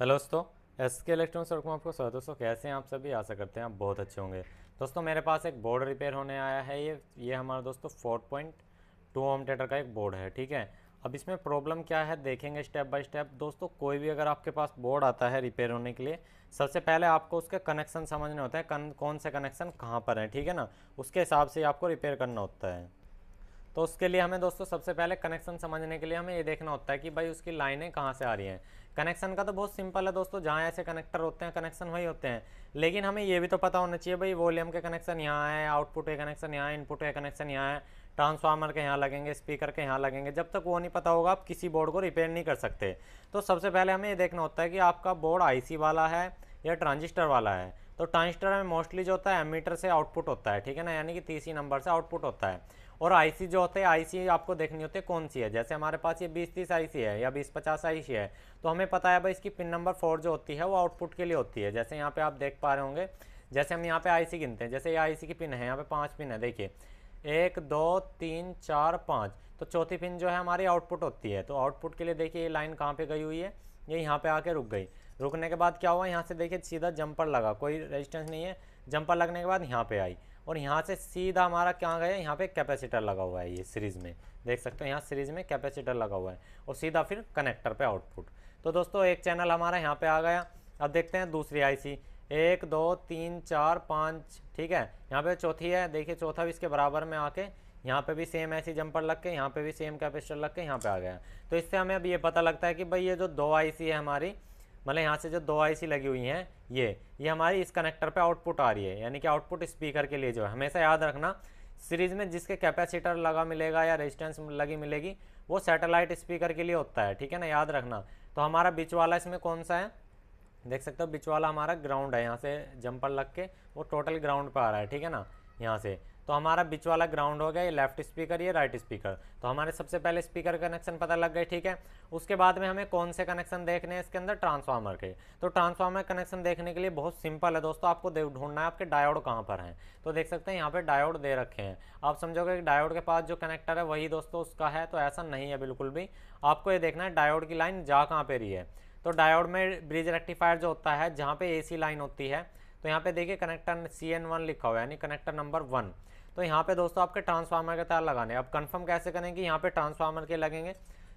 Hello दोस्तों, S के electronics work में आपको स्वागत है। दोस्तों कैसे हैं आप सभी? आशा करते हैं आप बहुत अच्छे होंगे। दोस्तों मेरे पास एक बोर्ड रिपेयर होने आया है। ये हमारा दोस्तों 4.2 ओम टेटर का एक बोर्ड है, ठीक है। अब इसमें प्रॉब्लम क्या है देखेंगे स्टेप बाय स्टेप। दोस्तों कोई भी अगर आपके पास बोर्ड आता है रिपेयर होने के लिए, सबसे पहले आपको उसके कनेक्शन समझने होते हैं, कौन से कनेक्शन कहाँ पर हैं, ठीक है ना। उसके हिसाब से आपको रिपेयर करना होता है। तो उसके लिए हमें दोस्तों सबसे पहले कनेक्शन समझने के लिए हमें ये देखना होता है कि भाई उसकी लाइनें कहाँ से आ रही हैं। कनेक्शन का तो बहुत सिंपल है दोस्तों, जहाँ ऐसे कनेक्टर होते हैं कनेक्शन वही होते हैं। लेकिन हमें ये भी तो पता होना चाहिए भाई वॉल्यूम के कनेक्शन यहाँ है, आउटपुट के कनेक्शन यहाँ है, इनपुट के कनेक्शन यहाँ है, ट्रांसफार्मर के यहाँ लगेंगे, स्पीकर के यहाँ लगेंगे। जब तक वो नहीं पता होगा आप किसी बोर्ड को रिपेयर नहीं कर सकते। तो सबसे पहले हमें ये देखना होता है कि आपका बोर्ड आईसी वाला है या ट्रांजिस्टर वाला है। तो ट्रांजिस्टर में मोस्टली जो होता है एमीटर से आउटपुट होता है, ठीक है ना, यानी कि तीसरी नंबर से आउटपुट होता है। और आईसी जो होते हैं, आईसी आपको देखनी होती है कौन सी है। जैसे हमारे पास ये 2030 आईसी है या 2050 आईसी है, तो हमें पता है भाई इसकी पिन नंबर 4 जो होती है वो आउटपुट के लिए होती है। जैसे यहाँ पे आप देख पा रहे होंगे, जैसे हम यहाँ पे आईसी गिनते हैं, जैसे ये आईसी की पिन है, यहाँ पे 5 पिन है, देखिए 1 2 3 4 5। तो चौथी पिन जो है हमारी आउटपुट होती है। तो आउटपुट के लिए देखिए ये लाइन कहाँ पे गई हुई है, ये यहाँ पे आके रुक गई। रुकने के बाद क्या हुआ, यहाँ से देखिए सीधा जंपर लगा, कोई रेजिस्टेंस नहीं है। जंपर लगने के बाद यहाँ पे आई, और यहाँ से सीधा हमारा क्या गया, यहाँ पे कैपेसिटर लगा हुआ है, ये सीरीज़ में देख सकते हो, यहाँ सीरीज़ में कैपेसिटर लगा हुआ है, और सीधा फिर कनेक्टर पे आउटपुट। तो दोस्तों एक चैनल हमारा यहाँ पे आ गया। अब देखते हैं दूसरी आईसी, 1 2 3 4 5, ठीक है। यहाँ पे चौथी है, देखिए चौथा भी इसके बराबर में आके यहाँ पे भी सेम ऐसी जंपर लग के, यहाँ पे भी सेम कैपेसिटर लग के यहाँ पे आ गया। तो इससे हमें अब ये पता लगता है कि भाई ये जो दो आईसी है हमारी, मतलब यहाँ से जो दो आईसी लगी हुई हैं, ये हमारी इस कनेक्टर पे आउटपुट आ रही है, यानी कि आउटपुट स्पीकर के लिए जो है। हमेशा याद रखना, सीरीज में जिसके कैपेसिटर लगा मिलेगा या रेजिस्टेंस लगी मिलेगी वो सैटेलाइट स्पीकर के लिए होता है, ठीक है ना, याद रखना। तो हमारा बीच वाला इसमें कौन सा है, देख सकते हो बीच वाला हमारा ग्राउंड है, यहाँ से जंपर लग के वो टोटल ग्राउंड पे आ रहा है, ठीक है ना, यहाँ से। तो हमारा बीच वाला ग्राउंड हो गया, ये लेफ्ट स्पीकर, ये राइट स्पीकर। तो हमारे सबसे पहले स्पीकर कनेक्शन पता लग गए, ठीक है। उसके बाद में हमें कौन से कनेक्शन देखने हैं इसके अंदर, ट्रांसफार्मर के। तो ट्रांसफार्मर कनेक्शन देखने के लिए बहुत सिंपल है दोस्तों, आपको ढूंढना है आपके डायोड कहाँ पर हैं। तो देख सकते हैं यहाँ पे डायोड दे रखे हैं। आप समझोगे कि डायोड के पास जो कनेक्टर है वही दोस्तों उसका है, तो ऐसा नहीं है बिल्कुल भी। आपको ये देखना है डायोड की लाइन जा कहाँ पे रही है। तो डायोड में ब्रिज रेक्टिफायर जो होता है, जहाँ पे एसी लाइन होती है, तो यहाँ पे देखिए कनेक्टर CN1 लिखा हुआ है, यानी कनेक्टर नंबर 1। तो यहाँ पे दोस्तों आपके ट्रांसफार्मर के तार लगाने। अब कंफर्म कैसे करेंगे, यहाँ पे ट्रांसफार्मर के लगेंगे।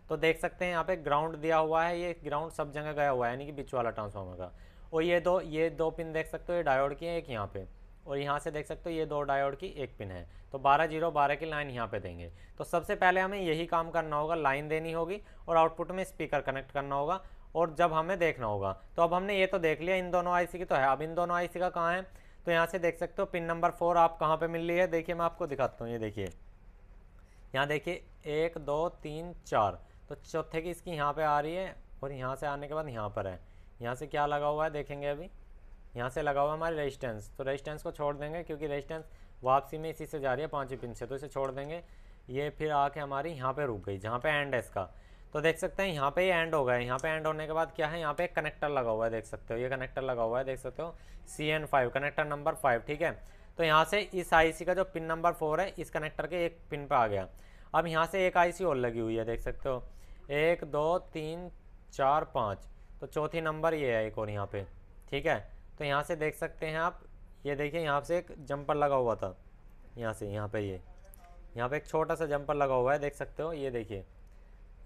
तो देख सकते हैं यहाँ पे ग्राउंड दिया हुआ है, ये ग्राउंड सब जगह गया हुआ है, यानी कि बीच वाला ट्रांसफार्मर का। और ये दो पिन देख सकते हो, ये डायोड की है एक यहाँ पे, और यहाँ से देख सकते हो ये दो डायोड की एक पिन है। तो 12 0 12 की लाइन यहाँ पे देंगे। तो सबसे पहले हमें यही काम करना होगा, लाइन देनी होगी और आउटपुट में स्पीकर कनेक्ट करना होगा, और जब हमें देखना होगा। तो अब हमने ये तो देख लिया इन दोनों आईसी की तो है, अब इन दोनों आईसी का कहाँ है। तो यहाँ से देख सकते हो पिन नंबर 4 आप कहाँ पे मिल रही है, देखिए मैं आपको दिखाता हूँ, ये देखिए यहाँ देखिए 1 2 3 4। तो चौथे की इसकी यहाँ पे आ रही है, और यहाँ से आने के बाद यहाँ पर है। यहाँ से क्या लगा हुआ है देखेंगे, अभी यहाँ से लगा हुआ है हमारी रेजिस्टेंस। तो रेजिस्टेंस को छोड़ देंगे, क्योंकि रेजिस्टेंस वापसी में इसी से जा रही है 5 पिन से, तो इसे छोड़ देंगे। ये फिर आके हमारी यहाँ पे रुक गई, जहाँ पे एंड है इसका। तो देख सकते हैं यहाँ पे ही एंड हो गया है। यहाँ पे एंड होने के बाद क्या है, यहाँ पे एक कनेक्टर लगा हुआ है, देख सकते हो ये कनेक्टर लगा हुआ है, देख सकते हो CN5 कनेक्टर नंबर 5, ठीक है। तो यहाँ से इस आईसी का जो पिन नंबर 4 है, इस कनेक्टर के एक पिन पे आ गया। अब यहाँ से एक आईसी और लगी हुई है, देख सकते हो 1 2 3 4 5। तो चौथी नंबर ये है एक और यहाँ पे, ठीक है। तो यहाँ से देख सकते हैं आप, ये देखिए यहाँ से एक जंपर लगा हुआ था, यहाँ से यहाँ पे यहाँ पे एक छोटा सा जंपर लगा हुआ है, देख सकते हो, ये देखिए,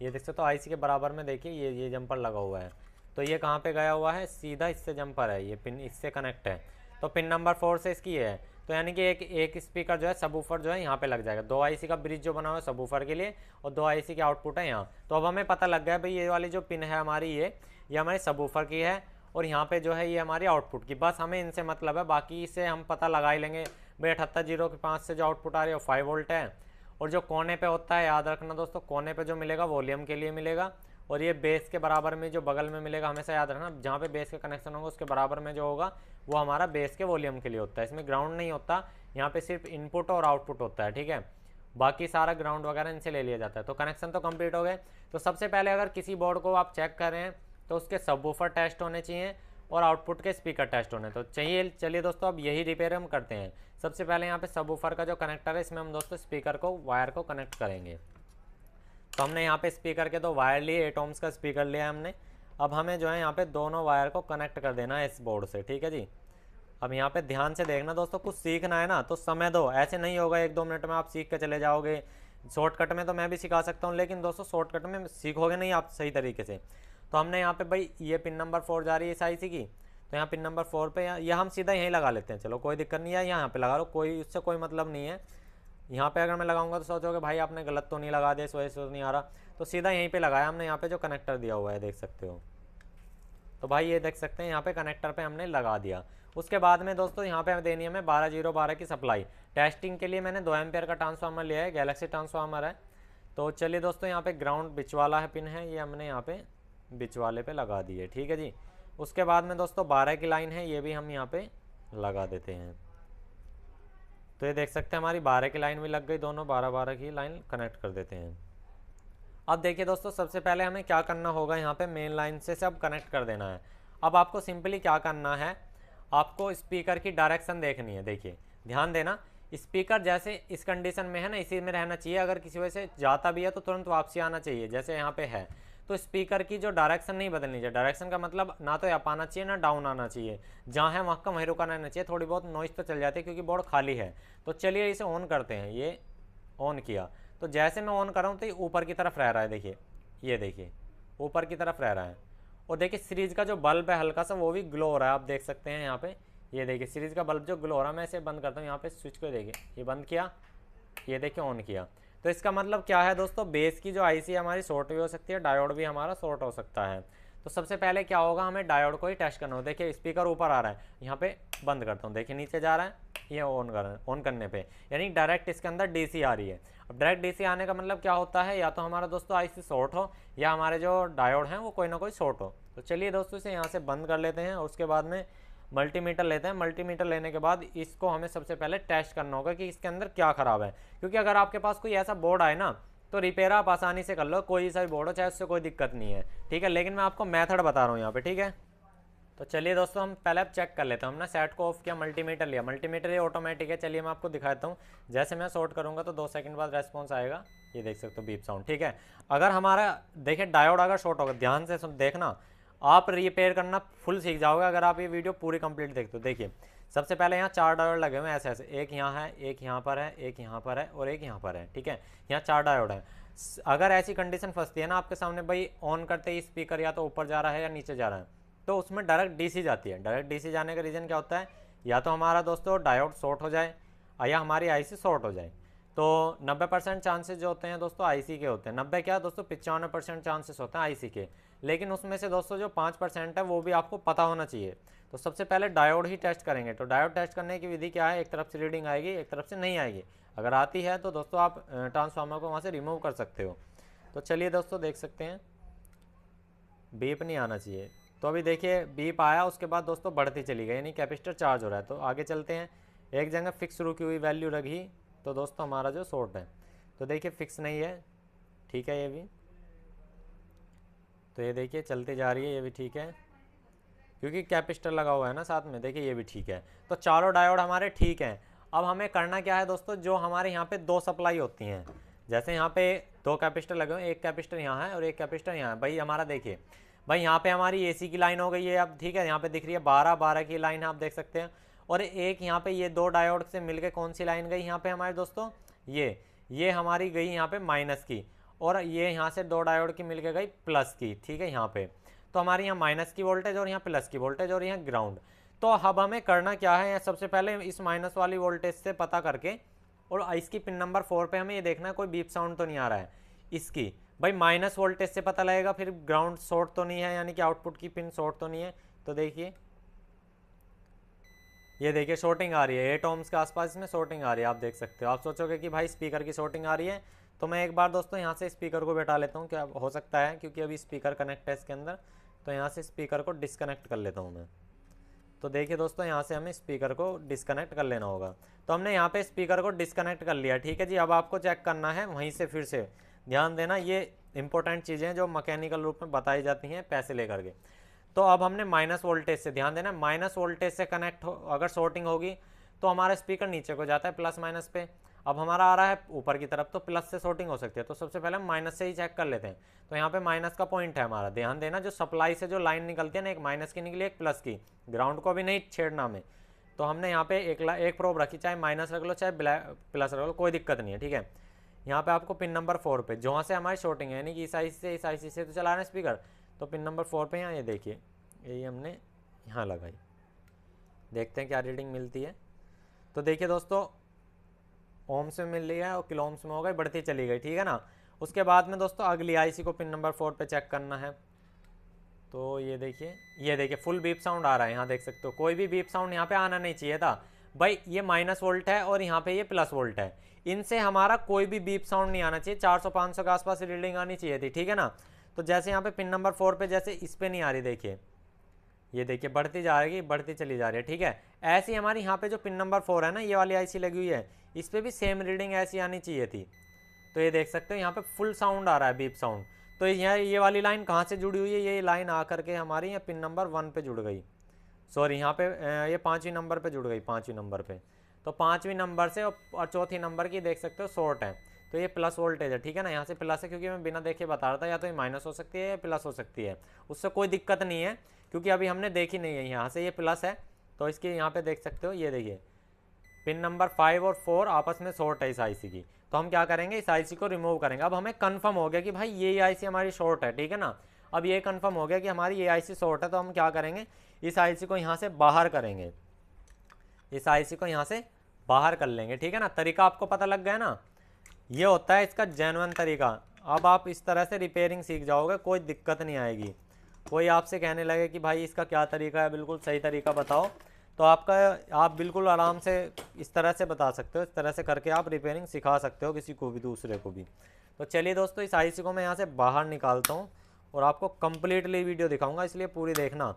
ये देख सकते हो आईसी के बराबर में देखिए ये जंपर लगा हुआ है। तो ये कहाँ पे गया हुआ है, सीधा इससे जंपर है, ये पिन इससे कनेक्ट है। तो पिन नंबर 4 से इसकी ये है। तो यानी कि एक स्पीकर जो है, सबवूफर जो है यहाँ पे लग जाएगा। दो आईसी का ब्रिज जो बना हुआ है सबवूफर के लिए, और दो आईसी के आउटपुट है यहाँ। तो अब हमें पता लग गया भाई ये वाली जो पिन है हमारी, ये हमारे सबवूफर की है, और यहाँ पे जो है ये हमारी आउटपुट की। बस हमें इनसे मतलब है, बाकी से हम पता लगा ही लेंगे। भाई 78 0 के 5 से जो आउटपुट आ रही है वो 5 वोल्ट है, और जो कोने पे होता है, याद रखना दोस्तों, कोने पे जो मिलेगा वॉल्यूम के लिए मिलेगा, और ये बेस के बराबर में जो बगल में मिलेगा, हमेशा याद रखना जहाँ पे बेस का कनेक्शन होगा उसके बराबर में जो होगा वो हमारा बेस के वॉल्यूम के लिए होता है। इसमें ग्राउंड नहीं होता, यहाँ पे सिर्फ इनपुट और आउटपुट होता है, ठीक है। बाकी सारा ग्राउंड वगैरह इनसे ले लिया जाता है। तो कनेक्शन तो कंप्लीट हो गए। तो सबसे पहले अगर किसी बोर्ड को आप चेक कर रहे हैं तो उसके सबवूफर टेस्ट होने चाहिए और आउटपुट के स्पीकर टेस्ट होने। तो चलिए दोस्तों, अब यही रिपेयर हम करते हैं। सबसे पहले यहाँ पे सबवूफर का जो कनेक्टर है, इसमें हम दोस्तों स्पीकर को वायर को कनेक्ट करेंगे। तो हमने यहाँ पे स्पीकर के दो वायर लिए, 8 ohms का स्पीकर लिया हमने, अब हमें जो है यहाँ पे दोनों वायर को कनेक्ट कर देना है इस बोर्ड से, ठीक है जी। अब यहाँ पे ध्यान से देखना दोस्तों, कुछ सीखना है ना तो समय दो, ऐसे नहीं होगा 1-2 मिनट में आप सीख के चले जाओगे। शॉर्टकट में तो मैं भी सिखा सकता हूँ, लेकिन दोस्तों शॉर्टकट में सीखोगे नहीं आप सही तरीके से। तो हमने यहाँ पे भाई ये पिन नंबर 4 जा रही है इस आईसी की, तो यहाँ पिन नंबर 4 पे ये हम सीधा यहीं लगा लेते हैं, चलो कोई दिक्कत नहीं है, यहाँ पे लगा लो, कोई उससे कोई मतलब नहीं है। यहाँ पे अगर मैं लगाऊंगा तो सोचोगे भाई आपने गलत तो नहीं लगा दिया, इस वजह से तो नहीं आ रहा, तो सीधा यहीं पे लगाया हमने, यहाँ पे जो कनेक्टर दिया हुआ है देख सकते हो। तो भाई ये देख सकते हैं यहाँ पे कनेक्टर पे हमने लगा दिया। उसके बाद में दोस्तों यहाँ पे देनी है हमें 12012 की सप्लाई। टेस्टिंग के लिए मैंने 2 एम्पियर का ट्रांसफार्मर लिया है, गैलेक्सी ट्रांसफार्मर है। तो चलिए दोस्तों यहाँ पे ग्राउंड बिच वाला है पिन है, ये हमने यहाँ पे बिच वाले पे लगा दी है, ठीक है जी। उसके बाद में दोस्तों 12 की लाइन है, ये भी हम यहाँ पे लगा देते हैं। तो ये देख सकते हैं हमारी 12 की लाइन भी लग गई, दोनों 12-12 की लाइन कनेक्ट कर देते हैं। अब देखिए दोस्तों, सबसे पहले हमें क्या करना होगा, यहाँ पे मेन लाइन से सब कनेक्ट कर देना है। अब आपको सिंपली क्या करना है, आपको स्पीकर की डायरेक्शन देखनी है। देखिए ध्यान देना, स्पीकर जैसे इस कंडीशन में है ना, इसी में रहना चाहिए। अगर किसी वजह से जाता भी है तो तुरंत वापसी आना चाहिए, जैसे यहाँ पे है। तो स्पीकर की जो डायरेक्शन नहीं बदलनी चाहिए। डायरेक्शन का मतलब ना तो अप आना चाहिए ना डाउन आना चाहिए, जहाँ है वहाँ का वहीं रुका रहना चाहिए। थोड़ी बहुत नॉइस तो चल जाती है क्योंकि बोर्ड खाली है। तो चलिए इसे ऑन करते हैं। ये ऑन किया, तो जैसे मैं ऑन कर रहा हूँ तो ये ऊपर की तरफ रह रहा है, देखिए ये देखिए ऊपर की तरफ रह रहा है। और देखिए सीरीज का जो बल्ब है हल्का सा वो भी ग्लो हो रहा है, आप देख सकते हैं यहाँ पे। ये देखिए सीरीज का बल्ब जो ग्लो हो रहा है, मैं इसे बंद करता हूँ। यहाँ पे स्विच को देखिए, ये बंद किया, ये देखिए ऑन किया। तो इसका मतलब क्या है दोस्तों, बेस की जो आईसी है हमारी शॉर्ट भी हो सकती है, डायोड भी हमारा शॉर्ट हो सकता है। तो सबसे पहले क्या होगा, हमें डायोड को ही टेस्ट करना होगा। देखिए स्पीकर ऊपर आ रहा है, यहाँ पे बंद करता हूँ, देखिए नीचे जा रहा है, ये ऑन करने पे यानी डायरेक्ट इसके अंदर डीसी आ रही है। अब डायरेक्ट डीसी आने का मतलब क्या होता है, या तो हमारा दोस्तों आईसी शॉर्ट हो या हमारे जो डायोड हैं वो कोई ना कोई शॉर्ट हो। तो चलिए दोस्तों इसे यहाँ से बंद कर लेते हैं और उसके बाद में मल्टीमीटर लेते हैं। मल्टीमीटर लेने के बाद इसको हमें सबसे पहले टेस्ट करना होगा कि इसके अंदर क्या खराब है, क्योंकि अगर आपके पास कोई ऐसा बोर्ड आए ना तो रिपेयर आप आसानी से कर लो, कोई सा भी बोर्ड हो चाहे, उससे कोई दिक्कत नहीं है, ठीक है। लेकिन मैं आपको मेथड बता रहा हूँ यहाँ पे, ठीक है। तो चलिए दोस्तों हम पहले अब चेक कर लेते हैं। हमने सेट को ऑफ किया, मल्टीमीटर लिया, मल्टीमीटर ये ऑटोमेटिक है। चलिए मैं आपको दिखाता हूँ, जैसे मैं शॉर्ट करूँगा तो 2 सेकंड बाद रेस्पॉन्स आएगा, ये देख सकते हो बीप साउंड, ठीक है। अगर हमारा देखिए डायोड अगर शॉर्ट होगा, ध्यान से देखना, आप रिपेयर करना फुल सीख जाओगे अगर आप ये वीडियो पूरी कंप्लीट देखते हो। देखिए सबसे पहले यहाँ 4 डायोड लगे हुए हैं ऐसे ऐसे, एक यहाँ है, एक यहाँ पर है, एक यहाँ पर है और एक यहाँ पर है, ठीक है। यहाँ 4 डायोड है। अगर ऐसी कंडीशन फंसती है ना आपके सामने, भाई ऑन करते ही स्पीकर या तो ऊपर जा रहा है या नीचे जा रहा है, तो उसमें डायरेक्ट डीसी जाती है। डायरेक्ट डीसी जाने का रीज़न क्या होता है, या तो हमारा दोस्तों डायोड शॉर्ट हो जाए या हमारी आईसी शॉर्ट हो जाए। तो 90% चांसेस जो होते हैं दोस्तों आईसी के होते हैं। 90 क्या दोस्तों 95% चांसेस होते हैं आईसी के। लेकिन उसमें से दोस्तों जो 5% है वो भी आपको पता होना चाहिए। तो सबसे पहले डायोड ही टेस्ट करेंगे। तो डायोड टेस्ट करने की विधि क्या है, एक तरफ से रीडिंग आएगी, एक तरफ से नहीं आएगी। अगर आती है तो दोस्तों आप ट्रांसफार्मर को वहाँ से रिमूव कर सकते हो। तो चलिए दोस्तों देख सकते हैं, बीप नहीं आना चाहिए। तो अभी देखिए बीप आया, उसके बाद दोस्तों बढ़ती चली गई, यानी कैपेसिटर चार्ज हो रहा है। तो आगे चलते हैं, एक जगह फिक्स रुकी हुई वैल्यू रही तो दोस्तों हमारा जो शॉर्ट है, तो देखिए फिक्स नहीं है, ठीक है ये भी। तो ये देखिए चलती जा रही है, ये भी ठीक है क्योंकि कैपेसिटर लगा हुआ है ना साथ में, देखिए ये भी ठीक है। तो चारों डायोड हमारे ठीक हैं। अब हमें करना क्या है दोस्तों, जो हमारे यहाँ पे 2 सप्लाई होती हैं, जैसे यहाँ पे 2 कैपेसिटर लगे हुए हैं, एक कैपेसिटर यहाँ है और एक कैपेसिटर यहाँ है। भाई हमारा देखिए, भाई यहाँ पे हमारी एसी की लाइन हो गई है अब, ठीक है। यहाँ पे दिख रही है 12-12 की लाइन है, आप देख सकते हैं। और एक यहाँ पे ये 2 डायोड से मिलके कौन सी लाइन गई यहाँ पे हमारे दोस्तों, ये हमारी गई यहाँ पे माइनस की, और ये यहाँ से 2 डायोड की मिलके गई प्लस की, ठीक है। यहाँ पे तो हमारे यहाँ माइनस की वोल्टेज और यहाँ प्लस की वोल्टेज और यहाँ ग्राउंड। तो अब हमें करना क्या है, सबसे पहले इस माइनस वाली वोल्टेज से पता करके, और इसकी पिन नंबर 4 पे हमें ये देखना है कोई बीप साउंड तो नहीं आ रहा है इसकी। भाई माइनस वोल्टेज से पता लगेगा, फिर ग्राउंड शॉर्ट तो नहीं है, यानी कि आउटपुट की पिन शॉर्ट तो नहीं है। तो देखिए ये देखिए शॉर्टिंग आ रही है, 8 ohms के आसपास इसमें शॉर्टिंग आ रही है, आप देख सकते हो। आप सोचोगे कि भाई स्पीकर की शॉर्टिंग आ रही है, तो मैं एक बार दोस्तों यहाँ से स्पीकर को बैठा लेता हूँ, क्या हो सकता है, क्योंकि अभी स्पीकर कनेक्ट है इसके अंदर। तो यहाँ से स्पीकर को डिस्कनेक्ट कर लेता हूँ मैं। तो देखिए दोस्तों यहाँ से हमें स्पीकर को डिस्कनेक्ट कर लेना होगा। तो हमने यहाँ पे स्पीकर को डिस्कनेक्ट कर लिया, ठीक है जी। अब आपको चेक करना है वहीं से, फिर से ध्यान देना, ये इंपॉर्टेंट चीज़ें जो मैकेनिकल रूप में बताई जाती हैं पैसे लेकर के। तो अब हमने माइनस वोल्टेज से, ध्यान देना, माइनस वोल्टेज से कनेक्ट हो, अगर शॉर्टिंग होगी तो हमारा स्पीकर नीचे को जाता है प्लस माइनस पे। अब हमारा आ रहा है ऊपर की तरफ, तो प्लस से सॉर्टिंग हो सकती है, तो सबसे पहले हम माइनस से ही चेक कर लेते हैं। तो यहाँ पे माइनस का पॉइंट है हमारा, ध्यान देना, जो सप्लाई से जो लाइन निकलती है ना, एक माइनस की निकली एक प्लस की, ग्राउंड को भी नहीं छेड़ना हमें। तो हमने यहाँ पे एक प्रोब रखी, चाहे माइनस रख लो चाहे प्लस रख लो, कोई दिक्कत नहीं है, ठीक है। यहाँ पे आपको पिन नंबर 4 पे जहाँ से हमारी शॉर्टिंग है, यानी कि इस आईसी से तो चला रहे हैं स्पीकर, तो पिन नंबर 4 पे यहाँ ये देखिए, यही हमने यहाँ लगाई, देखते हैं क्या रीडिंग मिलती है। तो देखिए दोस्तों, ओम्स में मिल रही है और किलो ओम्स में हो गई, बढ़ती चली गई, ठीक है ना। उसके बाद में दोस्तों अगली आईसी को पिन नंबर 4 पे चेक करना है। तो ये देखिए फुल बीप साउंड आ रहा है, यहाँ देख सकते हो, कोई भी बीप साउंड यहाँ पे आना नहीं चाहिए था भाई। ये माइनस वोल्ट है और यहाँ पे ये प्लस वोल्ट है, इनसे हमारा कोई भी बीप साउंड नहीं आना चाहिए। 400-500 के आसपास रीडिंग आनी चाहिए थी, ठीक है ना। तो जैसे यहाँ पे पिन नंबर 4 पे जैसे इस पे नहीं आ रही, देखिए ये देखिए बढ़ती जा रही है, बढ़ती चली जा रही है, ठीक है। ऐसी हमारी यहाँ पे जो पिन नंबर 4 है ना, ये वाली आईसी लगी हुई है, इस पे भी सेम रीडिंग ऐसी आनी चाहिए थी। तो ये देख सकते हो यहाँ पे फुल साउंड आ रहा है, बीप साउंड। तो ये वाली लाइन कहाँ से जुड़ी हुई है, ये लाइन आकर के हमारी यहाँ पिन नंबर 1 पे जुड़ गई, सॉरी यहाँ पे ये 5वीं नंबर पे जुड़ गई, 5वीं नंबर पे। तो 5वीं नंबर से और चौथी नंबर की देख सकते हो शॉर्ट है, तो ये प्लस वोल्टेज है, ठीक है ना। यहाँ से प्लस है क्योंकि मैं बिना देखे बता रहा था, या तो ये माइनस हो सकती है या प्लस हो सकती है, उससे कोई दिक्कत नहीं है क्योंकि अभी हमने देखी नहीं है। यहाँ से ये प्लस है, तो इसके यहाँ पे देख सकते हो, ये देखिए पिन नंबर 5 और 4 आपस में शॉर्ट है इस आईसी की। तो हम क्या करेंगे, इस आईसी को रिमूव करेंगे। अब हमें कंफर्म हो गया कि भाई ये आईसी हमारी शॉर्ट है, ठीक है ना। अब ये कंफर्म हो गया कि हमारी ये आईसी शॉर्ट है, तो हम क्या करेंगे, इस आईसी को यहाँ से बाहर करेंगे, इस आईसी को यहाँ से बाहर कर लेंगे, ठीक है ना। तरीका आपको पता लग गया ना, ये होता है इसका जेन्युइन तरीका। अब आप इस तरह से रिपेयरिंग सीख जाओगे, कोई दिक्कत नहीं आएगी। कोई आपसे कहने लगे कि भाई इसका क्या तरीका है, बिल्कुल सही तरीका बताओ, तो आप बिल्कुल आराम से इस तरह से बता सकते हो, इस तरह से करके आप रिपेयरिंग सिखा सकते हो किसी को भी, दूसरे को भी। तो चलिए दोस्तों, इस आईसी को मैं यहाँ से बाहर निकालता हूँ और आपको कंप्लीटली वीडियो दिखाऊंगा, इसलिए पूरी देखना,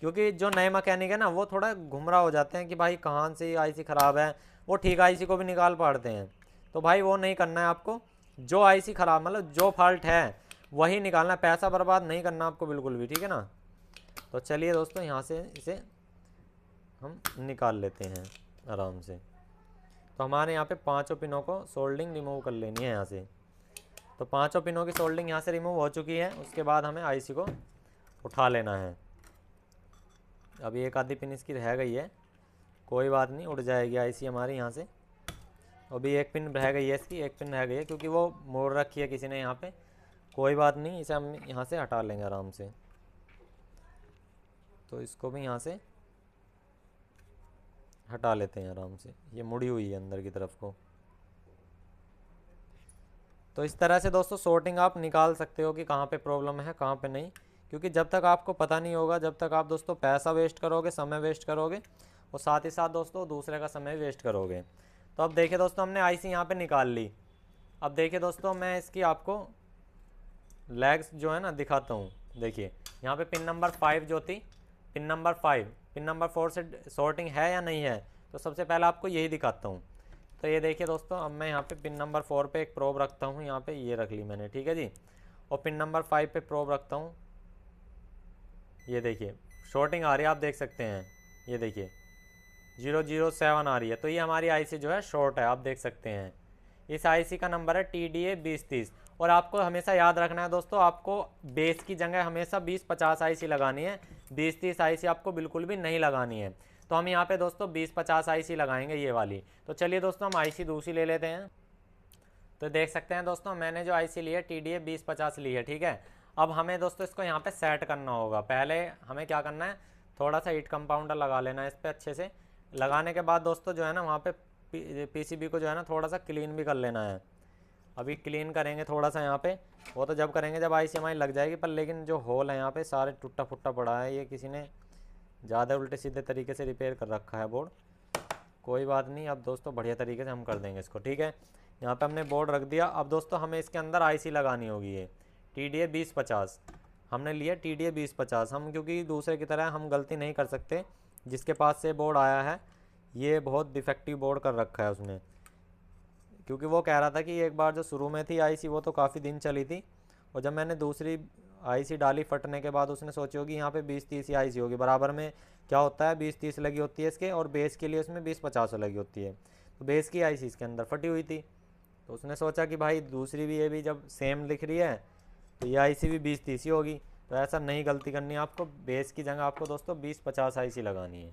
क्योंकि जो नए मैकेनिक है ना, वो थोड़ा गुमराह हो जाते हैं कि भाई कहाँ से आईसी ख़राब है, वो ठीक आईसी को भी निकाल पाते हैं। तो भाई वो नहीं करना है आपको, जो आईसी ख़राब मतलब जो फॉल्ट है वही निकालना है, पैसा बर्बाद नहीं करना आपको बिल्कुल भी, ठीक है ना। तो चलिए दोस्तों, यहाँ से इसे हम निकाल लेते हैं आराम से। तो हमारे यहाँ पे 5 पिनों को सोल्डिंग रिमूव कर लेनी है यहाँ से। तो 5 पिनों की सोल्डिंग यहाँ से रिमूव हो चुकी है। उसके बाद हमें आईसी को उठा लेना है। अभी एक आधी पिन इसकी रह गई है, कोई बात नहीं, उड़ जाएगी आईसी हमारी यहाँ से। अभी एक पिन रह गई है इसकी, एक पिन रह गई है क्योंकि वो मोड़ रखी है किसी ने यहाँ पे, कोई बात नहीं, इसे हम यहाँ से हटा लेंगे आराम से। तो इसको भी यहाँ से हटा लेते हैं आराम से, ये मुड़ी हुई है अंदर की तरफ को। तो इस तरह से दोस्तों सॉर्टिंग आप निकाल सकते हो कि कहाँ पे प्रॉब्लम है कहाँ पे नहीं, क्योंकि जब तक आपको पता नहीं होगा, जब तक आप दोस्तों पैसा वेस्ट करोगे, समय वेस्ट करोगे, और साथ ही साथ दोस्तों दूसरे का समय वेस्ट करोगे। तो अब देखिए दोस्तों, हमने आईसी यहाँ पे निकाल ली। अब देखिए दोस्तों, मैं इसकी आपको लेग्स जो है ना दिखाता हूँ। देखिए यहाँ पे पिन नंबर 5 जो थी, पिन नंबर 5 पिन नंबर 4 से सॉर्टिंग है या नहीं है, तो सबसे पहले आपको यही दिखाता हूँ। तो ये देखिए दोस्तों, अब मैं यहाँ पे पिन नंबर 4 पे एक प्रोब रखता हूँ, यहाँ पे ये रख ली मैंने, ठीक है जी। और पिन नंबर 5 पे प्रोब रखता हूँ, ये देखिए शॉर्टिंग आ रही है, आप देख सकते हैं, ये देखिए 007 आ रही है। तो ये हमारी आईसी जो है शॉर्ट है, आप देख सकते हैं। इस आईसी का नंबर है TDA 2030। और आपको हमेशा याद रखना है दोस्तों, आपको बेस की जगह हमेशा 2050 आईसी लगानी है, 2030 आईसी आपको बिल्कुल भी नहीं लगानी है। तो हम यहाँ पे दोस्तों 2050 आईसी लगाएंगे, ये वाली। तो चलिए दोस्तों, हम आईसी दूसरी ले लेते हैं। तो देख सकते हैं दोस्तों, मैंने जो आईसी ली है TDA 2050 ली है, ठीक है। अब हमें दोस्तों इसको यहाँ पे सेट करना होगा। पहले हमें क्या करना है, थोड़ा सा हीट कंपाउंडर लगा लेना है इस पर अच्छे से। लगाने के बाद दोस्तों जो है ना, वहाँ पे PCB को जो है ना थोड़ा सा क्लीन भी कर लेना है। अभी क्लीन करेंगे थोड़ा सा यहाँ पे, वो तो जब करेंगे जब आईसी हमारी लग जाएगी। पर लेकिन जो होल है यहाँ पे सारे टूटा फुट्टा पड़ा है, ये किसी ने ज़्यादा उल्टे सीधे तरीके से रिपेयर कर रखा है बोर्ड। कोई बात नहीं, अब दोस्तों बढ़िया तरीके से हम कर देंगे इसको, ठीक है। यहाँ पे हमने बोर्ड रख दिया। अब दोस्तों हमें इसके अंदर आईसी लगानी होगी, ये TDA 2050 हमने लिया, TDA 2050। हम क्योंकि दूसरे की तरह हम गलती नहीं कर सकते, जिसके पास से बोर्ड आया है ये बहुत डिफेक्टिव बोर्ड कर रखा है उसने, क्योंकि वो कह रहा था कि एक बार जो शुरू में थी आईसी वो तो काफ़ी दिन चली थी, और जब मैंने दूसरी आईसी डाली फटने के बाद उसने सोची होगी यहाँ पे 2030 आईसी होगी, बराबर में क्या होता है 2030 लगी होती है इसके, और बेस के लिए उसमें 2050 लगी होती है। तो बेस की आईसी इसके अंदर फटी हुई थी। तो उसने सोचा कि भाई दूसरी भी ये भी जब सेम लिख रही है तो ये आईसी भी 20-30 ही होगी। तो ऐसा नहीं गलती करनी है आपको, बेस की जगह आपको दोस्तों 20-50 आईसी लगानी है।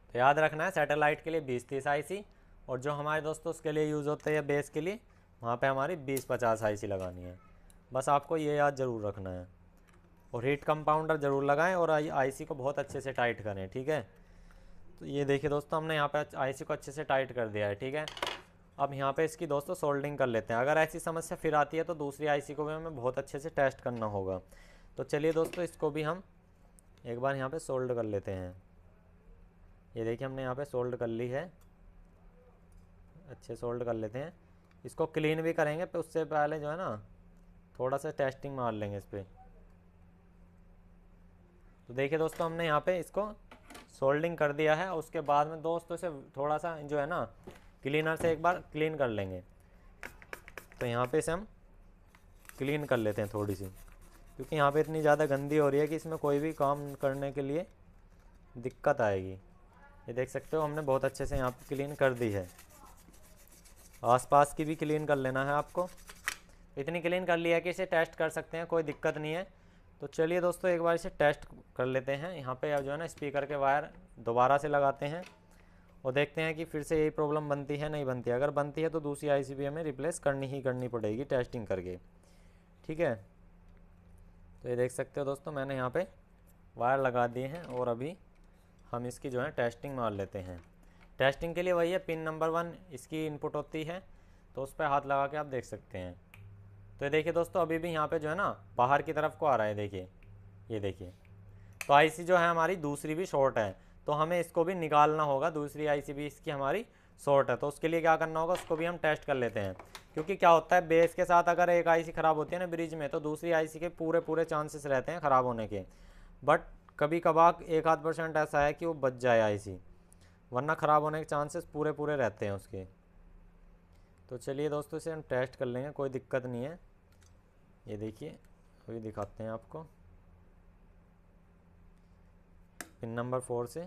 तो याद रखना है सैटेलाइट के लिए 20-30 आईसी, और जो हमारे दोस्तों उसके लिए यूज़ होते हैं बेस के लिए, वहाँ पे हमारी 20-50 आईसी लगानी है। बस आपको ये याद ज़रूर रखना है। और हीट कंपाउंडर ज़रूर लगाएं और आईसी को बहुत अच्छे से टाइट करें, ठीक है। तो ये देखिए दोस्तों, हमने यहाँ पे आईसी को अच्छे से टाइट कर दिया है, ठीक है। अब यहाँ पे इसकी दोस्तों सोल्डिंग कर लेते हैं। अगर ऐसी समस्या फिर आती है तो दूसरी आईसी को भी हमें बहुत अच्छे से टेस्ट करना होगा। तो चलिए दोस्तों, इसको भी हम एक बार यहाँ पे सोल्ड कर लेते हैं। ये देखिए हमने यहाँ पे सोल्ड कर ली है, अच्छे सोल्ड कर लेते हैं। इसको क्लीन भी करेंगे, पर उससे पहले जो है ना थोड़ा सा टेस्टिंग मार लेंगे इस पर। तो देखिए दोस्तों, हमने यहाँ पे इसको सोल्डिंग कर दिया है। उसके बाद में दोस्तों से थोड़ा सा जो है ना क्लीनर से एक बार क्लीन कर लेंगे। तो यहाँ पे से हम क्लीन कर लेते हैं थोड़ी सी, क्योंकि यहाँ पे इतनी ज़्यादा गंदी हो रही है कि इसमें कोई भी काम करने के लिए दिक्कत आएगी। ये देख सकते हो हमने बहुत अच्छे से यहाँ पे क्लीन कर दी है। आसपास की भी क्लीन कर लेना है आपको। इतनी क्लीन कर लिया है कि इसे टेस्ट कर सकते हैं, कोई दिक्कत नहीं है। तो चलिए दोस्तों, एक बार इसे टेस्ट कर लेते हैं। यहाँ पे जो है ना स्पीकर के वायर दोबारा से लगाते हैं और देखते हैं कि फिर से यही प्रॉब्लम बनती है नहीं बनती है। अगर बनती है तो दूसरी आईसी भी हमें रिप्लेस करनी ही करनी पड़ेगी टेस्टिंग करके, ठीक है। तो ये देख सकते हो दोस्तों, मैंने यहाँ पे वायर लगा दिए हैं और अभी हम इसकी जो है टेस्टिंग मार लेते हैं। टेस्टिंग के लिए वही है, पिन नंबर 1 इसकी इनपुट होती है, तो उस पर हाथ लगा के आप देख सकते हैं। तो ये देखिए दोस्तों, अभी भी यहाँ पे जो है ना बाहर की तरफ को आ रहा है, देखिए ये देखिए। तो आईसी जो है हमारी दूसरी भी शॉर्ट है, तो हमें इसको भी निकालना होगा। दूसरी आईसी भी इसकी हमारी शॉर्ट है, तो उसके लिए क्या करना होगा, उसको भी हम टेस्ट कर लेते हैं। क्योंकि क्या होता है, बेस के साथ अगर एक आईसी ख़राब होती है ना ब्रिज में, तो दूसरी आईसी के पूरे पूरे चांसेस रहते हैं ख़राब होने के। बट कभी कभार 1-8% ऐसा है कि वो बच जाए आईसी, वरना ख़राब होने के चांसेस पूरे पूरे रहते हैं उसके। तो चलिए दोस्तों, इसे हम टेस्ट कर लेंगे, कोई दिक्कत नहीं है। ये देखिए अभी दिखाते हैं आपको पिन नंबर 4 से।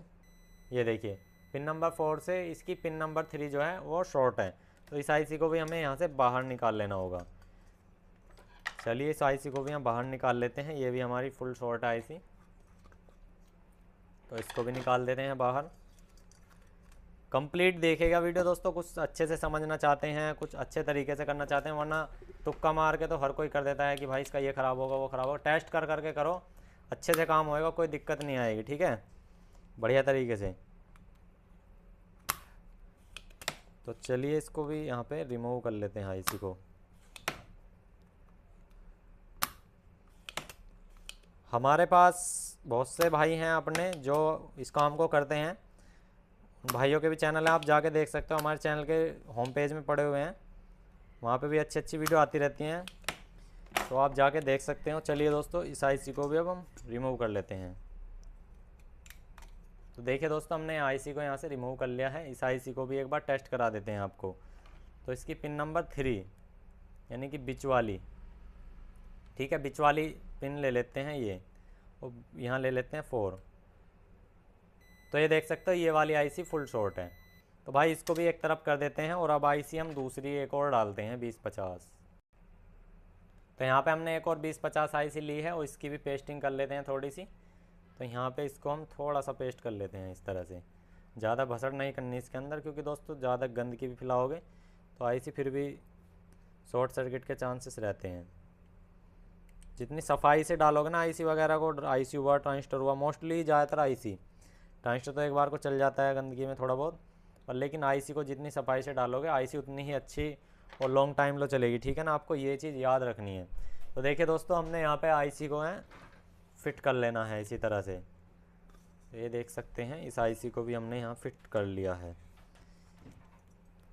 ये देखिए पिन नंबर 4 से इसकी पिन नंबर 3 जो है वो शॉर्ट है, तो इस आईसी को भी हमें यहाँ से बाहर निकाल लेना होगा। चलिए इस आईसी को भी हम बाहर निकाल लेते हैं। ये भी हमारी फुल शॉर्ट है आईसी, तो इसको भी निकाल देते हैं बाहर। कंप्लीट देखिएगा वीडियो दोस्तों, कुछ अच्छे से समझना चाहते हैं, कुछ अच्छे तरीके से करना चाहते हैं, वरना तुक्का मार के तो हर कोई कर देता है कि भाई इसका ये ख़राब होगा वो ख़राब होगा। टेस्ट कर करके करो, अच्छे से काम होएगा, कोई दिक्कत नहीं आएगी, ठीक है, बढ़िया तरीके से। तो चलिए इसको भी यहाँ पे रिमूव कर लेते हैं आईसी को। हमारे पास बहुत से भाई हैं अपने जो इस काम को करते हैं, भाइयों के भी चैनल है, आप जाके देख सकते हो, हमारे चैनल के होम पेज में पड़े हुए हैं, वहाँ पे भी अच्छी अच्छी वीडियो आती रहती हैं, तो आप जाके देख सकते हो। चलिए दोस्तों, इस आईसी को भी अब हम रिमूव कर लेते हैं। तो देखिए दोस्तों, हमने आईसी को यहाँ से रिमूव कर लिया है। इस आईसी को भी एक बार टेस्ट करा देते हैं आपको। तो इसकी पिन नंबर 3 यानी कि बीच वाली, ठीक है, बीच वाली पिन ले लेते हैं ये, और यहाँ ले लेते हैं 4। तो ये देख सकते हो ये वाली आईसी फुल शॉर्ट है। तो भाई इसको भी एक तरफ कर देते हैं और अब आईसी हम दूसरी एक और डालते हैं 20-50। तो यहाँ पे हमने एक और 20-50 आईसी ली है और इसकी भी पेस्टिंग कर लेते हैं थोड़ी सी। तो यहाँ पे इसको हम थोड़ा सा पेस्ट कर लेते हैं इस तरह से, ज़्यादा भसड़ नहीं करनी इसके अंदर, क्योंकि दोस्तों ज़्यादा गंदगी भी फैलाओगे तो आईसी फिर भी शॉर्ट सर्किट के चांसेस रहते हैं। जितनी सफाई से डालोगे ना आईसी वगैरह को, आईसी हुआ ट्रांजिस्टर हुआ, मोस्टली ज़्यादातर आईसी, ट्रांजिस्टर तो एक बार को चल जाता है गंदगी में थोड़ा बहुत, पर लेकिन आईसी को जितनी सफाई से डालोगे आईसी उतनी ही अच्छी और लॉन्ग टाइम लो चलेगी, ठीक है ना, आपको ये चीज़ याद रखनी है। तो देखिए दोस्तों, हमने यहाँ पे आईसी को है फिट कर लेना है इसी तरह से। ये देख सकते हैं इस आईसी को भी हमने यहाँ फिट कर लिया है।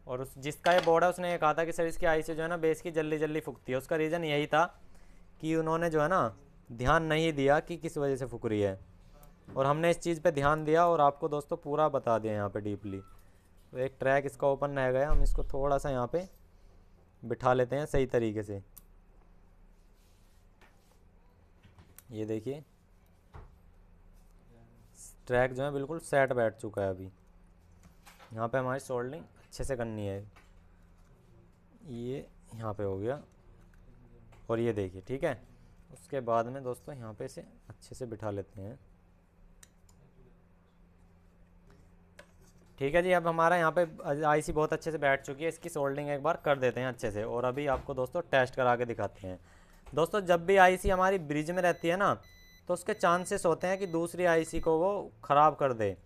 और उस जिसका ये बोर्ड है उसने ये कहा था कि सर इसकी आईसी जो है ना बेस की जल्दी जल्दी फूकती है। उसका रीज़न यही था कि उन्होंने जो है ना ध्यान नहीं दिया कि किस वजह से फूक रही है, और हमने इस चीज़ पे ध्यान दिया और आपको दोस्तों पूरा बता दिया यहाँ पे डीपली। तो एक ट्रैक इसका ओपन रह गया, हम इसको थोड़ा सा यहाँ पे बिठा लेते हैं सही तरीके से। ये देखिए ट्रैक जो है बिल्कुल सेट बैठ चुका है अभी। यहाँ पे हमारी सोल्डिंग अच्छे से करनी है। ये यहाँ पे हो गया और ये देखिए, ठीक है। उसके बाद में दोस्तों यहाँ पे इसे अच्छे से बिठा लेते हैं। ठीक है जी, अब हमारा यहाँ पे आईसी बहुत अच्छे से बैठ चुकी है। इसकी सोल्डिंग एक बार कर देते हैं अच्छे से और अभी आपको दोस्तों टेस्ट करा के दिखाते हैं। दोस्तों जब भी आईसी हमारी ब्रिज में रहती है ना, तो उसके चांसेस होते हैं कि दूसरी आईसी को वो ख़राब कर दे।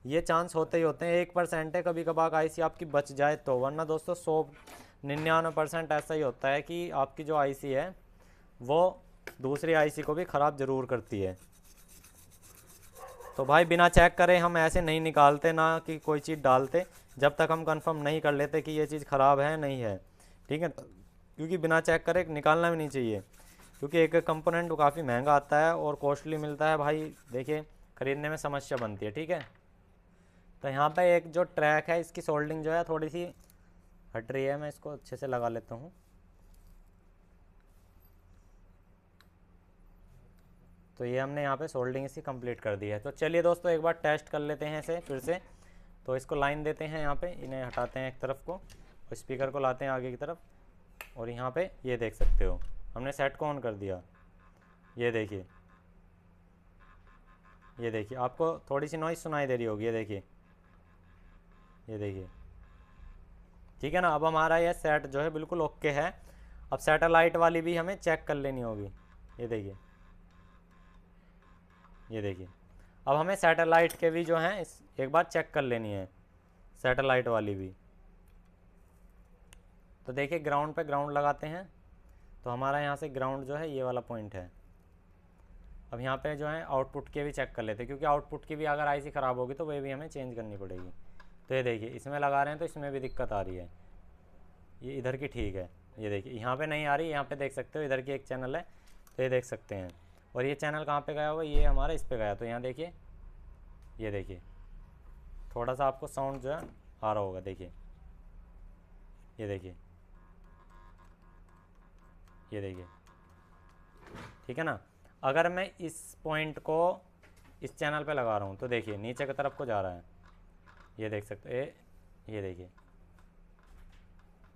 ये चांस होते ही होते हैं, 1% है कभी कभार आईसी आपकी बच जाए तो, वरना दोस्तों 199% ऐसा ही होता है कि आपकी जो आईसी है वो दूसरी आईसी को भी ख़राब ज़रूर करती है। तो भाई बिना चेक करे हम ऐसे नहीं निकालते ना कि कोई चीज़ डालते, जब तक हम कंफर्म नहीं कर लेते कि ये चीज़ ख़राब है नहीं है, ठीक है। क्योंकि बिना चेक करे निकालना भी नहीं चाहिए, क्योंकि एक एक कंपोनेंट काफ़ी महंगा आता है और कॉस्टली मिलता है भाई, देखिए ख़रीदने में समस्या बनती है, ठीक है। तो यहाँ पे एक जो ट्रैक है इसकी सोल्डिंग जो है थोड़ी सी हट रही है, मैं इसको अच्छे से लगा लेता हूँ। तो ये हमने यहाँ पे सोल्डिंग इसकी कंप्लीट कर दी है। तो चलिए दोस्तों एक बार टेस्ट कर लेते हैं इसे फिर से। तो इसको लाइन देते हैं, यहाँ पे इन्हें हटाते हैं एक तरफ को और स्पीकर को लाते हैं आगे की तरफ, और यहाँ पे ये देख सकते हो हमने सेट को ऑन कर दिया। ये देखिए, ये देखिए आपको थोड़ी सी नॉइज़ सुनाई दे रही होगी, ये देखिए, ये देखिए, ठीक है ना। अब हमारा यह सेट जो है बिल्कुल ओके है। अब सैटेलाइट वाली भी हमें चेक कर लेनी होगी। ये देखिए, ये देखिए, अब हमें सैटेलाइट के भी जो हैं एक बार चेक कर लेनी है, सैटेलाइट वाली भी। तो देखिए ग्राउंड पे ग्राउंड लगाते हैं, तो हमारा यहाँ से ग्राउंड जो है ये वाला पॉइंट है। अब यहाँ पे जो है आउटपुट के भी चेक कर लेते हैं, क्योंकि आउटपुट की भी अगर आईसी ख़राब होगी तो वह भी हमें चेंज करनी पड़ेगी। तो ये देखिए इसमें लगा रहे हैं तो इसमें भी दिक्कत आ रही है, ये इधर की ठीक है। ये देखिए यहाँ पे नहीं आ रही, यहाँ पे देख सकते हो इधर की एक चैनल है, तो ये देख सकते हैं। और ये चैनल कहाँ पे गया हुआ, ये हमारा इस पे गया। तो यहाँ देखिए, ये देखिए थोड़ा सा आपको साउंड जो है आ रहा होगा, देखिए, ये देखिए, ये देखिए, ठीक है ना। अगर मैं इस पॉइंट को इस चैनल पे लगा रहा हूँ तो देखिए नीचे की तरफ को जा रहा है, ये देख सकते हो, ये देखिए,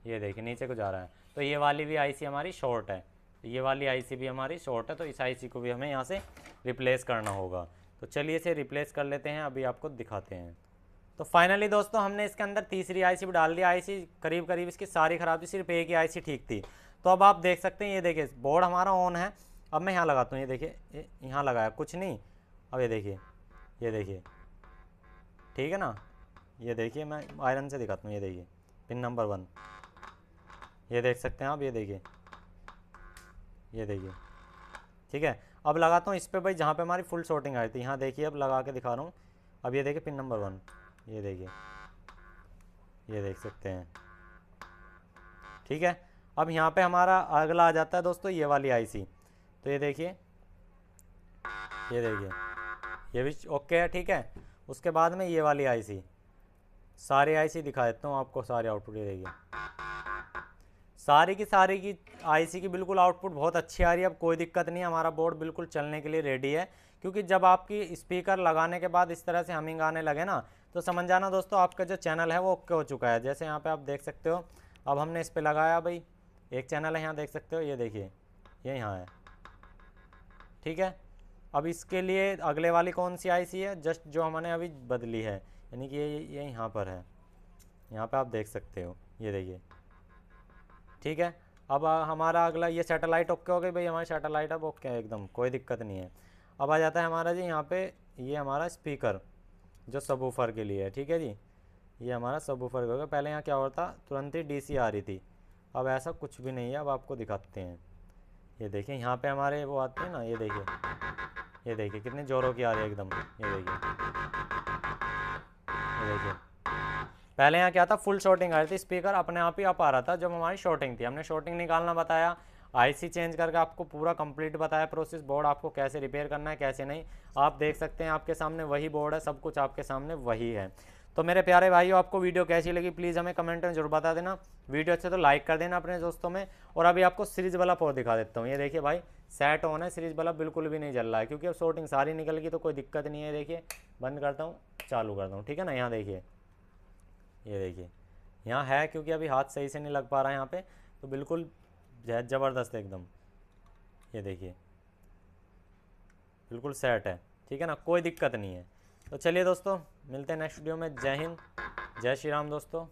ये देखिए नीचे को जा रहा है। तो ये वाली भी आईसी हमारी शॉर्ट है, ये वाली आईसी भी हमारी शॉर्ट है, तो इस आईसी को भी हमें यहाँ से रिप्लेस करना होगा। तो चलिए इसे रिप्लेस कर लेते हैं, अभी आपको दिखाते हैं। तो फाइनली दोस्तों हमने इसके अंदर तीसरी आईसी भी डाल दी। आईसी करीब करीब इसकी सारी ख़राब थी, सिर्फ एक ही आईसी ठीक थी। तो अब आप देख सकते हैं, ये देखिए बोर्ड हमारा ऑन है। अब मैं यहाँ लगाता हूँ, ये देखिए यहाँ लगाया कुछ नहीं। अब ये देखिए, ये देखिए, ठीक है ना। ये देखिए मैं आयरन से दिखाता हूँ, ये देखिए पिन नंबर 1, ये देख सकते हैं आप, ये देखिए, ये देखिए, ठीक है। अब लगाता हूँ इस पर भाई, जहाँ पे हमारी फुल शॉर्टिंग आई थी, यहाँ देखिए अब लगा के दिखा रहा हूँ। अब ये देखिए पिन नंबर 1, ये देखिए, ये देख सकते हैं, ठीक है। अब यहाँ पे हमारा अगला आ जाता है दोस्तों ये वाली आईसी। तो ये देखिए, ये देखिए, ये भी ओके है, ठीक है। उसके बाद में ये वाली आईसी, सारी आईसी दिखा देता हूँ आपको, सारे आउटपुट, ये देखिए सारी की आईसी की बिल्कुल आउटपुट बहुत अच्छी आ रही है। अब कोई दिक्कत नहीं है, हमारा बोर्ड बिल्कुल चलने के लिए रेडी है। क्योंकि जब आपकी स्पीकर लगाने के बाद इस तरह से हमिंग आने लगे ना, तो समझ जाना दोस्तों आपका जो चैनल है वो ओके हो चुका है। जैसे यहाँ पे आप देख सकते हो, अब हमने इस पर लगाया भाई, एक चैनल है यहाँ देख सकते हो, ये देखिए ये यहाँ है, ठीक है। अब इसके लिए अगले वाली कौन सी आईसी है, जस्ट जो हमने अभी बदली है, यानी कि ये यहाँ पर है, यहाँ पे आप देख सकते हो, ये देखिए, ठीक है। अब हमारा अगला ये सैटेलाइट ओके हो गई भाई, हमारी सैटेलाइट अब ओके है एकदम, कोई दिक्कत नहीं है। अब आ जाता है हमारा जी यहाँ पे, ये हमारा स्पीकर जो सबवूफर के लिए है, ठीक है जी। ये हमारा सबवूफर हो गया। पहले यहाँ क्या होता, तुरंत ही डीसी आ रही थी, अब ऐसा कुछ भी नहीं है। अब आपको दिखाते हैं, ये देखिए यहाँ पे हमारे वो आते हैं ना, ये देखिए, ये देखिए कितनी ज़ोरों की आ रही है एकदम, ये देखिए, ये देखिए। पहले यहाँ क्या था, फुल शॉर्टिंग आ रही थी, स्पीकर अपने आप ही अप आ रहा था जब हमारी शॉर्टिंग थी। हमने शॉर्टिंग निकालना बताया, आईसी चेंज करके आपको पूरा कंप्लीट बताया प्रोसेस, बोर्ड आपको कैसे रिपेयर करना है कैसे नहीं। आप देख सकते हैं आपके सामने वही बोर्ड है, सब कुछ आपके सामने वही है। तो मेरे प्यारे भाइयों, आपको वीडियो कैसी लगी प्लीज़ हमें कमेंट में जरूर बता देना। वीडियो अच्छे तो लाइक कर देना अपने दोस्तों में। और अभी आपको सीरीज बल्ब और दिखा देता हूँ, ये देखिए भाई सेट ऑन है, सीरीज बल्ब बिल्कुल भी नहीं जल रहा है, क्योंकि अब शॉर्टिंग सारी निकल गई तो कोई दिक्कत नहीं है। देखिए बंद करता हूँ, चालू करता हूँ, ठीक है ना। यहाँ देखिए ये देखिए यहाँ है, क्योंकि अभी हाथ सही से नहीं लग पा रहा है यहाँ पे, तो बिल्कुल ज़बरदस्त एकदम। ये देखिए बिल्कुल सेट है, ठीक है ना, कोई दिक्कत नहीं है। तो चलिए दोस्तों, मिलते हैं नेक्स्ट वीडियो में। जय हिंद, जय श्री राम दोस्तों।